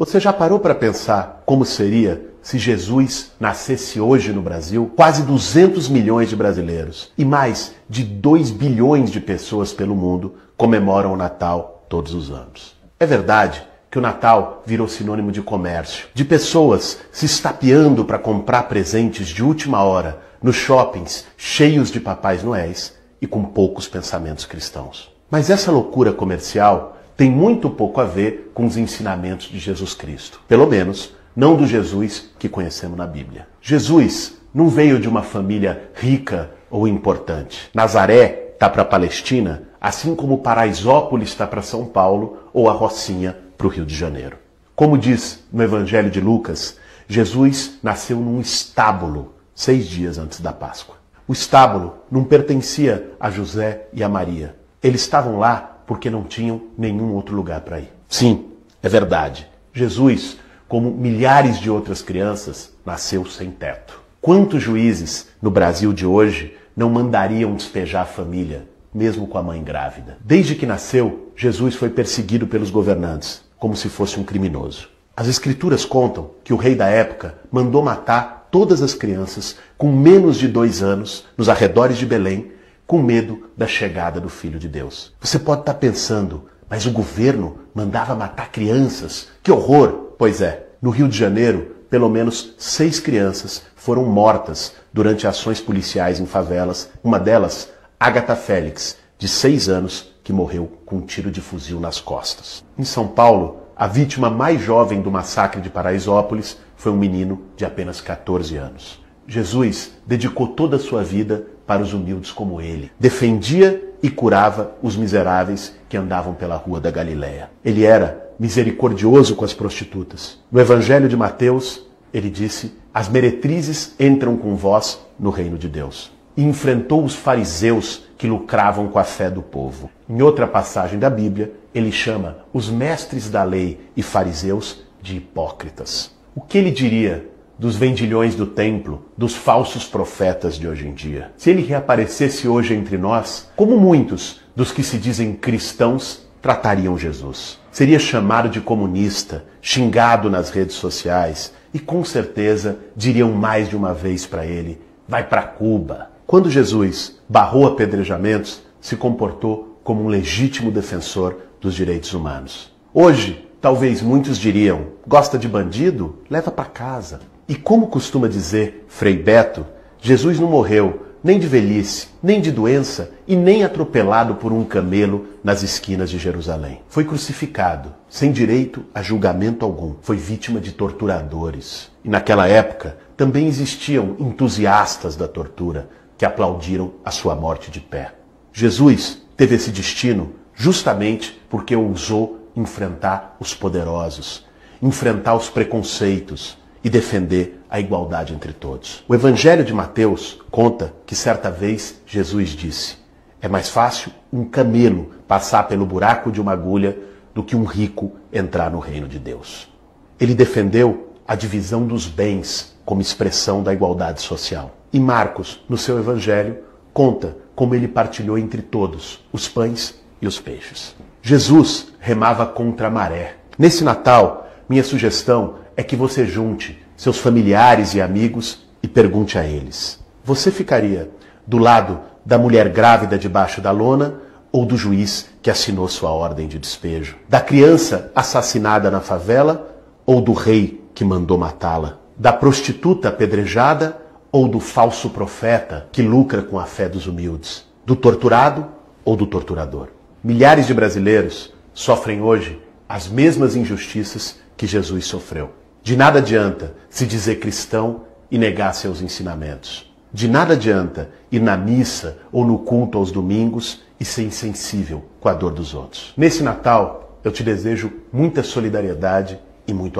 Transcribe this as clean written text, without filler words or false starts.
Você já parou para pensar como seria se Jesus nascesse hoje no Brasil? Quase 200 milhões de brasileiros e mais de 2 bilhões de pessoas pelo mundo comemoram o Natal todos os anos. É verdade que o Natal virou sinônimo de comércio, de pessoas se estapeando para comprar presentes de última hora nos shoppings cheios de Papais Noéis e com poucos pensamentos cristãos. Mas essa loucura comercial tem muito pouco a ver com os ensinamentos de Jesus Cristo. Pelo menos, não do Jesus que conhecemos na Bíblia. Jesus não veio de uma família rica ou importante. Nazaré está para a Palestina, assim como Paraisópolis está para São Paulo ou a Rocinha para o Rio de Janeiro. Como diz no Evangelho de Lucas, Jesus nasceu num estábulo 6 dias antes da Páscoa. O estábulo não pertencia a José e a Maria. Eles estavam lá porque não tinham nenhum outro lugar para ir. Sim, é verdade. Jesus, como milhares de outras crianças, nasceu sem teto. Quantos juízes no Brasil de hoje não mandariam despejar a família, mesmo com a mãe grávida? Desde que nasceu, Jesus foi perseguido pelos governantes, como se fosse um criminoso. As escrituras contam que o rei da época mandou matar todas as crianças com menos de 2 anos nos arredores de Belém, com medo da chegada do Filho de Deus. Você pode estar pensando, mas o governo mandava matar crianças? Que horror! Pois é, no Rio de Janeiro, pelo menos 6 crianças foram mortas durante ações policiais em favelas. Uma delas, Agatha Félix, de 6 anos, que morreu com um tiro de fuzil nas costas. Em São Paulo, a vítima mais jovem do massacre de Paraisópolis foi um menino de apenas 14 anos. Jesus dedicou toda a sua vida para os humildes como ele. Defendia e curava os miseráveis que andavam pela rua da Galileia. Ele era misericordioso com as prostitutas. No Evangelho de Mateus, ele disse: as meretrizes entram com vós no reino de Deus. E enfrentou os fariseus que lucravam com a fé do povo. Em outra passagem da Bíblia, ele chama os mestres da lei e fariseus de hipócritas. O que ele diria dos vendilhões do templo, dos falsos profetas de hoje em dia? Se ele reaparecesse hoje entre nós, como muitos dos que se dizem cristãos tratariam Jesus? Seria chamado de comunista, xingado nas redes sociais e com certeza diriam mais de uma vez para ele: vai para Cuba. Quando Jesus barrou apedrejamentos, se comportou como um legítimo defensor dos direitos humanos. Hoje, talvez muitos diriam: gosta de bandido? Leva para casa. E como costuma dizer Frei Beto, Jesus não morreu nem de velhice, nem de doença e nem atropelado por um camelo nas esquinas de Jerusalém. Foi crucificado, sem direito a julgamento algum. Foi vítima de torturadores. E naquela época também existiam entusiastas da tortura que aplaudiram a sua morte de pé. Jesus teve esse destino justamente porque ousou enfrentar os poderosos, enfrentar os preconceitos e defender a igualdade entre todos. O Evangelho de Mateus conta que certa vez Jesus disse: é mais fácil um camelo passar pelo buraco de uma agulha do que um rico entrar no reino de Deus. Ele defendeu a divisão dos bens como expressão da igualdade social. E Marcos, no seu Evangelho, conta como ele partilhou entre todos os pães e os peixes. Jesus remava contra a maré. Nesse Natal, minha sugestão é que você junte seus familiares e amigos e pergunte a eles: você ficaria do lado da mulher grávida debaixo da lona ou do juiz que assinou sua ordem de despejo? Da criança assassinada na favela ou do rei que mandou matá-la? Da prostituta apedrejada ou do falso profeta que lucra com a fé dos humildes? Do torturado ou do torturador? Milhares de brasileiros sofrem hoje as mesmas injustiças que Jesus sofreu. De nada adianta se dizer cristão e negar seus ensinamentos. De nada adianta ir na missa ou no culto aos domingos e ser insensível com a dor dos outros. Nesse Natal, eu te desejo muita solidariedade e muito amor.